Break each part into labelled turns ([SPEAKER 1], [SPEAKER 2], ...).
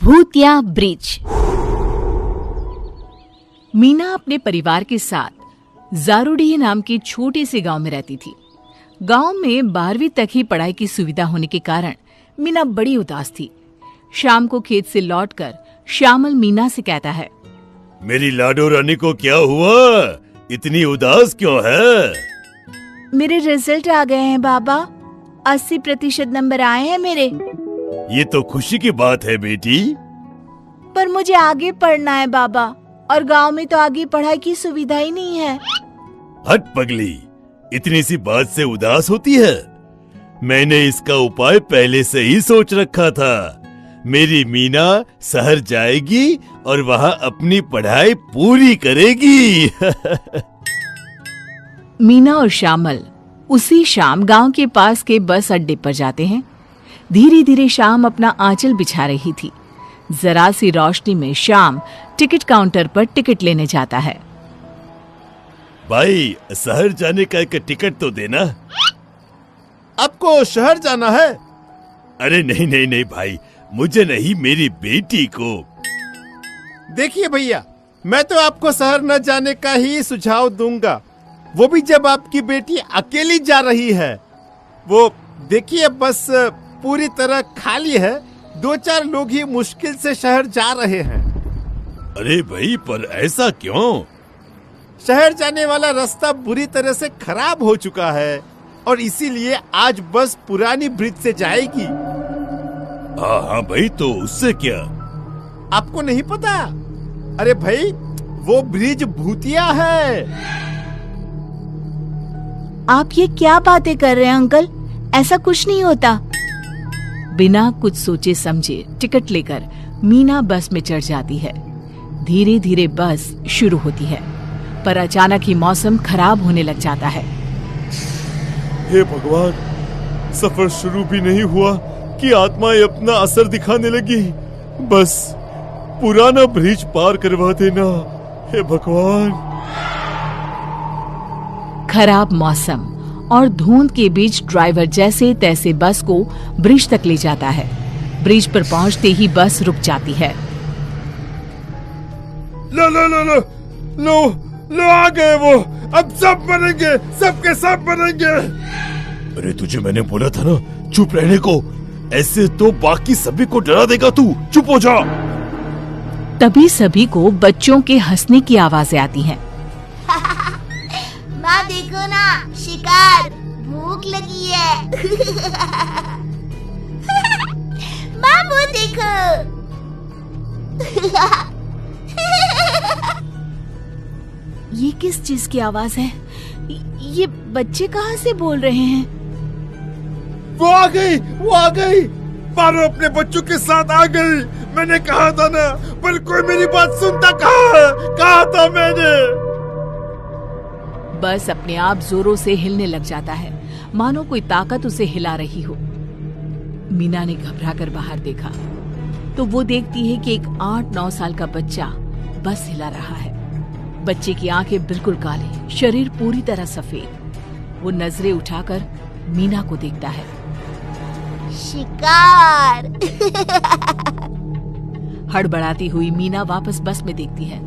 [SPEAKER 1] भूतिया ब्रिज। मीना अपने परिवार के साथ जारूडीह नाम के छोटे से गांव में रहती थी। गांव में 12वीं तक ही पढ़ाई की सुविधा होने के कारण मीना बड़ी उदास थी। शाम को खेत से लौटकर श्यामल मीना से कहता है,
[SPEAKER 2] मेरी लाडो रानी को क्या हुआ? इतनी उदास क्यों है?
[SPEAKER 1] मेरे रिजल्ट आ गए हैं बाबा, 80% नंबर आए हैं मेरे।
[SPEAKER 2] ये तो खुशी की बात है बेटी।
[SPEAKER 1] पर मुझे आगे पढ़ना है बाबा, और गांव में तो आगे पढ़ाई की सुविधा ही नहीं है।
[SPEAKER 2] हट पगली, इतनी सी बात से उदास होती है? मैंने इसका उपाय पहले से ही सोच रखा था। मेरी मीना शहर जाएगी और वहाँ अपनी पढ़ाई पूरी करेगी।
[SPEAKER 1] मीना और श्यामल उसी शाम गांव के पास के बस अड्डे पर जाते हैं। धीरे धीरे शाम अपना आंचल बिछा रही थी। जरा सी रोशनी में शाम टिकट काउंटर पर टिकट लेने जाता है।
[SPEAKER 2] भाई, शहर जाने का एक टिकट तो देना।
[SPEAKER 3] आपको शहर जाना है?
[SPEAKER 2] अरे नहीं नहीं नहीं भाई, मुझे नहीं, मेरी बेटी को।
[SPEAKER 3] देखिए भैया, मैं तो आपको शहर न जाने का ही सुझाव दूंगा, वो भी जब आपकी बेटी अकेली जा रही है। वो देखिए, बस पूरी तरह खाली है, 2-4 लोग ही मुश्किल से शहर जा रहे हैं।
[SPEAKER 2] अरे भाई, पर ऐसा क्यों?
[SPEAKER 3] शहर जाने वाला रास्ता बुरी तरह से खराब हो चुका है और इसीलिए आज बस पुरानी ब्रिज से जाएगी।
[SPEAKER 2] हाँ हाँ भाई, तो उससे क्या?
[SPEAKER 3] आपको नहीं पता? अरे भाई, वो ब्रिज भूतिया है।
[SPEAKER 1] आप ये क्या बातें कर रहे हैं अंकल? ऐसा कुछ नहीं होता। बिना कुछ सोचे समझे टिकट लेकर मीना बस में चढ़ जाती है। धीरे धीरे बस शुरू होती है, पर अचानक ही मौसम खराब होने लग जाता है।
[SPEAKER 2] हे भगवान, सफर शुरू भी नहीं हुआ कि आत्माएं अपना असर दिखाने लगी। बस पुराना ब्रिज पार करवा देना, हे भगवान।
[SPEAKER 1] खराब मौसम और धुंध के बीच ड्राइवर जैसे तैसे बस को ब्रिज तक ले जाता है। ब्रिज पर पहुंचते ही बस रुक जाती है।
[SPEAKER 3] लो लो लो लो लो लो, आ गए वो। अब सब बनेंगे, सबके सब बनेंगे।
[SPEAKER 2] अरे तुझे मैंने बोला था ना चुप रहने को, ऐसे तो बाकी सभी को डरा देगा तू। चुप हो जा।
[SPEAKER 1] तभी सभी को बच्चों के हंसने की आवाजें आती हैं।
[SPEAKER 4] माँ देखो ना, शिकार, भूख लगी है। माँ वो देखो।
[SPEAKER 1] ये किस चीज की आवाज है? ये बच्चे कहाँ से बोल रहे हैं?
[SPEAKER 3] वो आ गई, वो आ गई। पारो अपने बच्चों के साथ आ गई। मैंने कहा था ना, पर कोई मेरी बात सुनता कहा था मैंने।
[SPEAKER 1] बस अपने आप जोरों से हिलने लग जाता है, मानो कोई ताकत उसे हिला रही हो। मीना ने घबराकर बाहर देखा तो वो देखती है कि एक 8-9 साल का बच्चा बस हिला रहा है। बच्चे की आंखें बिल्कुल काली, शरीर पूरी तरह सफेद। वो नजरें उठाकर मीना को देखता है।
[SPEAKER 4] शिकार।
[SPEAKER 1] हड़बड़ाती हुई मीना वापस बस में देखती है।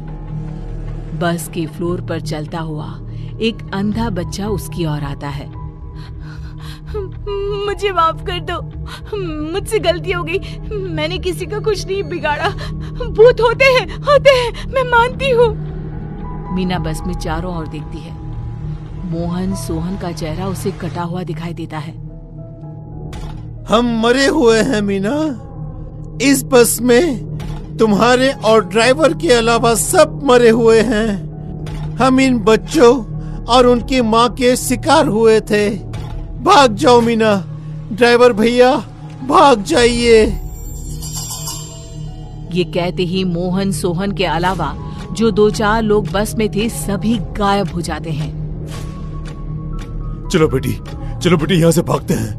[SPEAKER 1] बस के फ्लोर पर चलता हुआ एक अंधा बच्चा उसकी ओर आता है। मुझे माफ कर दो, मुझसे गलती हो गई। मैंने किसी का कुछ नहीं बिगाड़ा। भूत होते हैं, मैं मानती हूँ। मीना बस में चारों ओर देखती है। मोहन सोहन का चेहरा उसे कटा हुआ दिखाई देता है।
[SPEAKER 3] हम मरे हुए हैं मीना। इस बस में तुम्हारे और ड्राइवर के अलावा सब मरे हुए हैं। हम इन बच्चों और उनकी माँ के शिकार हुए थे। भाग जाओ मीना, ड्राइवर भैया, भाग जाइए।
[SPEAKER 1] ये कहते ही मोहन सोहन के अलावा जो 2-4 लोग बस में थे सभी गायब हो जाते हैं।
[SPEAKER 2] चलो बेटी यहाँ से भागते हैं।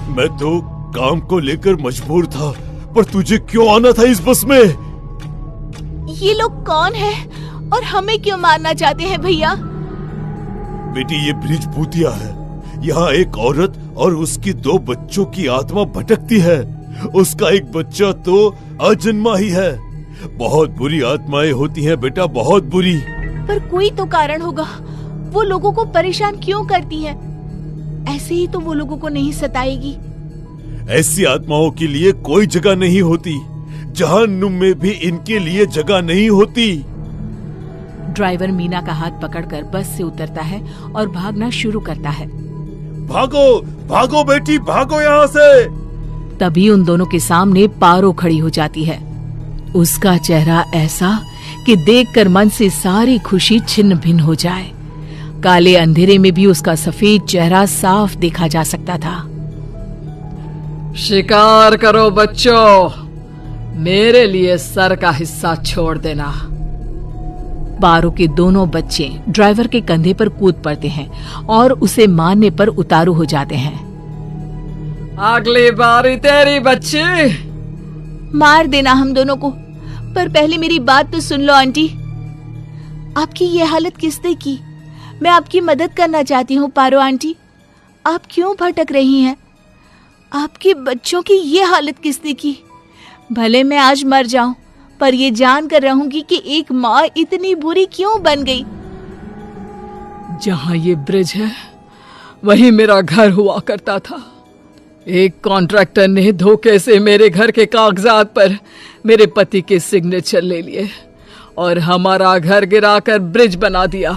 [SPEAKER 2] मैं तो काम को लेकर मजबूर था, पर तुझे क्यों आना था इस बस में?
[SPEAKER 1] ये लोग कौन हैं और हमें क्यों मारना चाहते हैं भैया?
[SPEAKER 2] बेटी, ये ब्रिज भूतिया है। यहाँ एक औरत और उसकी 2 बच्चों की आत्मा भटकती है। उसका एक बच्चा तो अजन्मा ही है। बहुत बुरी आत्माएं होती हैं बेटा, बहुत बुरी।
[SPEAKER 1] पर कोई तो कारण होगा, वो लोगों को परेशान क्यों करती है? ऐसे ही तो वो लोगों को नहीं सताएगी।
[SPEAKER 2] ऐसी आत्माओं के लिए कोई जगह नहीं होती, जहन्नुम में भी इनके लिए जगह नहीं होती।
[SPEAKER 1] ड्राइवर मीना का हाथ पकड़कर बस से उतरता है और भागना शुरू करता है।
[SPEAKER 2] भागो भागो बेटी, भागो यहाँ से।
[SPEAKER 1] तभी उन दोनों के सामने पारो खड़ी हो जाती है। उसका चेहरा ऐसा कि देखकर मन से सारी खुशी छिन्न भिन्न हो जाए। काले अंधेरे में भी उसका सफेद चेहरा साफ देखा जा सकता था।
[SPEAKER 5] शिकार करो बच्चों, मेरे लिए सर का हिस्सा छोड़ देना।
[SPEAKER 1] पारो के दोनों बच्चे ड्राइवर के कंधे पर कूद पड़ते हैं और उसे मारने पर उतारू हो जाते हैं।
[SPEAKER 5] अगली बारी तेरी बच्ची।
[SPEAKER 1] मार देना हम दोनों को, पर पहले मेरी बात तो सुन लो आंटी। आपकी ये हालत किसने की? मैं आपकी मदद करना चाहती हूँ पारो आंटी। आप क्यों भटक रही हैं? आपके बच्चों की ये हालत किसने की? भले मैं आज मर जाऊं, पर ये जान कर रहूंगी कि एक माँ इतनी बुरी क्यों बन गई।
[SPEAKER 5] जहां ये ब्रिज है वहीं मेरा घर हुआ करता था। एक कॉन्ट्रैक्टर ने धोखे से मेरे घर के कागजात पर मेरे पति के सिग्नेचर ले लिए और हमारा घर गिराकर ब्रिज बना दिया।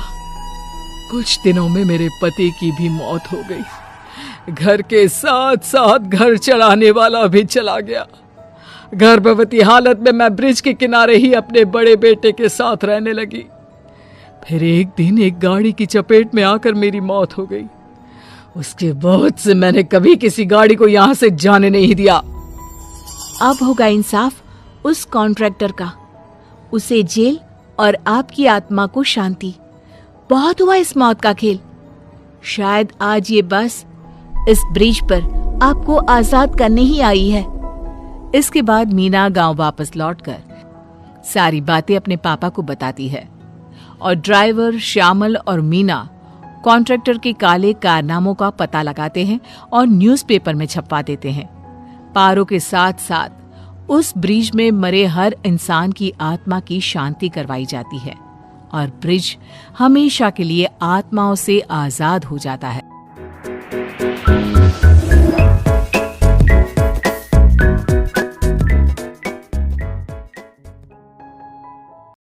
[SPEAKER 5] कुछ दिनों में मेरे पति की भी मौत हो गई। घर के साथ साथ घर चलाने वाला भी चला गया। गर्भवती हालत में मैं ब्रिज के किनारे ही अपने बड़े बेटे के साथ रहने लगी। फिर एक दिन एक गाड़ी की चपेट में आकर मेरी मौत हो गई। उसके बाद से मैंने कभी किसी गाड़ी को यहां से जाने नहीं दिया।
[SPEAKER 1] अब होगा इंसाफ उस कॉन्ट्रैक्टर का। उसे जेल और आपकी आत्मा को शांति। बहुत हुआ इस मौत का खेल। शायद आज ये बस इस ब्रिज पर आपको आजाद करने ही आई है। इसके बाद मीना गांव वापस लौटकर सारी बातें अपने पापा को बताती है और ड्राइवर श्यामल और मीना कॉन्ट्रैक्टर के काले कारनामों का पता लगाते हैं और न्यूज़पेपर में छपवा देते हैं। पारो के साथ साथ उस ब्रिज में मरे हर इंसान की आत्मा की शांति करवाई जाती है और ब्रिज हमेशा के लिए आत्माओं से आजाद हो जाता है।